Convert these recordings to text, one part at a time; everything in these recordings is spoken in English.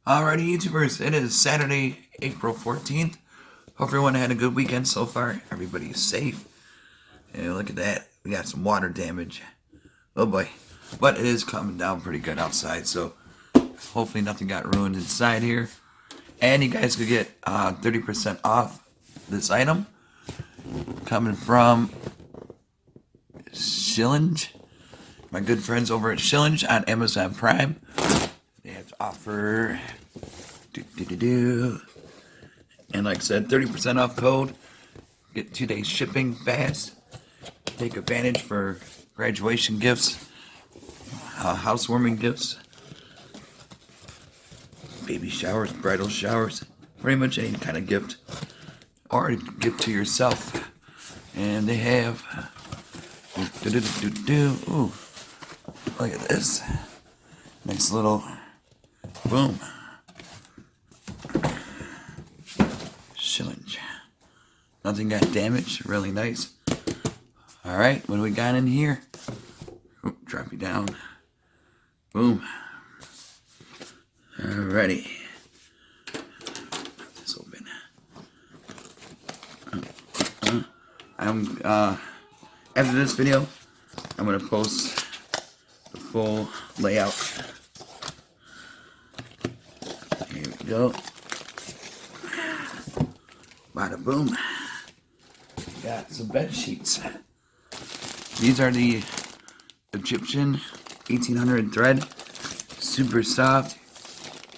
Alrighty, YouTubers, it is Saturday, April 14th. Hope everyone had a good weekend so far. Everybody is safe. And look at that. We got some water damage. Oh boy. But it is coming down pretty good outside, so hopefully nothing got ruined inside here. And you guys could get 30% off this item coming from Shilucheng. My good friends over at Shilucheng on Amazon Prime. They have to offer and like I said, 30% off code. Get 2 days shipping fast. Take advantage for graduation gifts, housewarming gifts, baby showers, bridal showers, pretty much any kind of gift, or a gift to yourself. And they have ooh, look at this nice little boom Shilucheng. Nothing got damaged. Really nice. Alright, what do we got in here? Oh, drop you down. Boom. Alrighty. Put this open. After this video, I'm gonna post the full layout. Here we go. Bada boom. Got some bed sheets. These are the Egyptian 1800 thread. Super soft,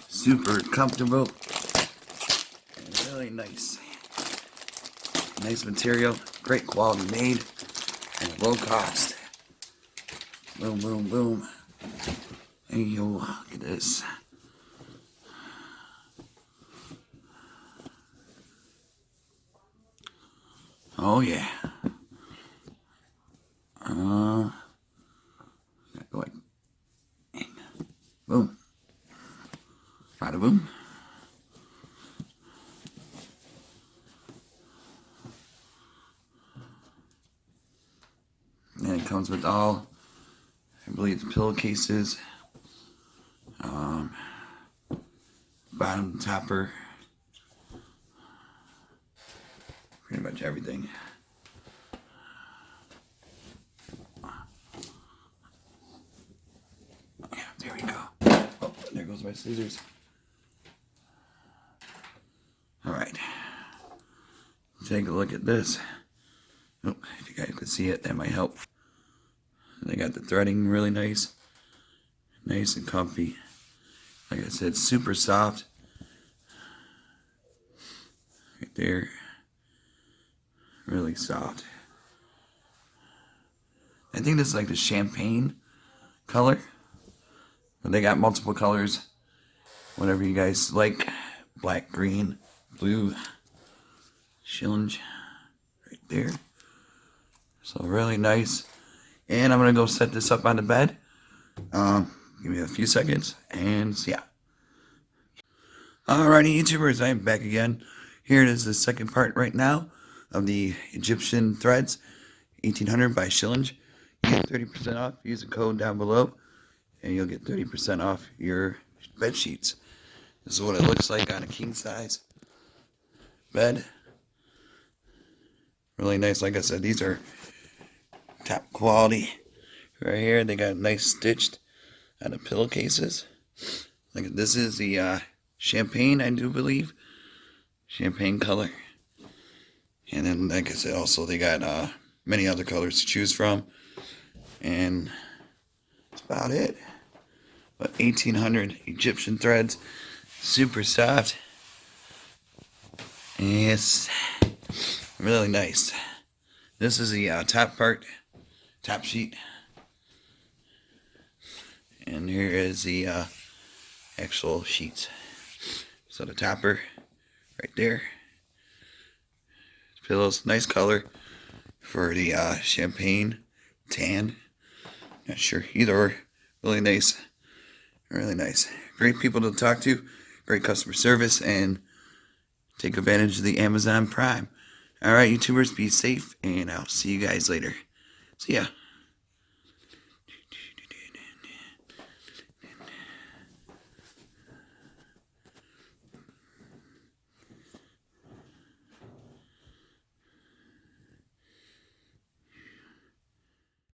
super comfortable, and really nice. Nice material, great quality made, and low cost. Boom, boom, boom. Hey yo, look at this. Oh yeah. Go like, boom. Bada boom. And it comes with all, I believe, the pillowcases, bottom topper, pretty much everything. Yeah, there we go. Oh, there goes my scissors. Alright. Take a look at this. Oh, if you guys could see it, that might help. They got the threading really nice. Nice and comfy. Like I said, super soft. Right there. Really soft. I think this is like the champagne color. But they got multiple colors. Whatever you guys like. Black, green, blue. Shilucheng. Right there. So really nice. And I'm going to go set this up on the bed. Give me a few seconds. And yeah. Alrighty, YouTubers. I am back again. Here it is, the second part right now of the Egyptian threads. 1800 by Shilucheng. You get 30% off. Use the code down below. And you'll get 30% off your bed sheets. This is what it looks like on a king size bed. Really nice. Like I said, these are top quality. Right here, they got nice stitched on the pillowcases. Like this is the champagne, I do believe. Champagne color. And then, like I said, also they got many other colors to choose from. And that's about it. But 1800 Egyptian threads. Super soft. Yes. Really nice. This is the top part. Top sheet. And here is the actual sheets. So the topper right there. Pillows, nice color for the champagne tan. Not sure, either or. Really nice. Really nice. Great people to talk to. Great customer service, and take advantage of the Amazon Prime. Alright, YouTubers, be safe, and I'll see you guys later. See ya.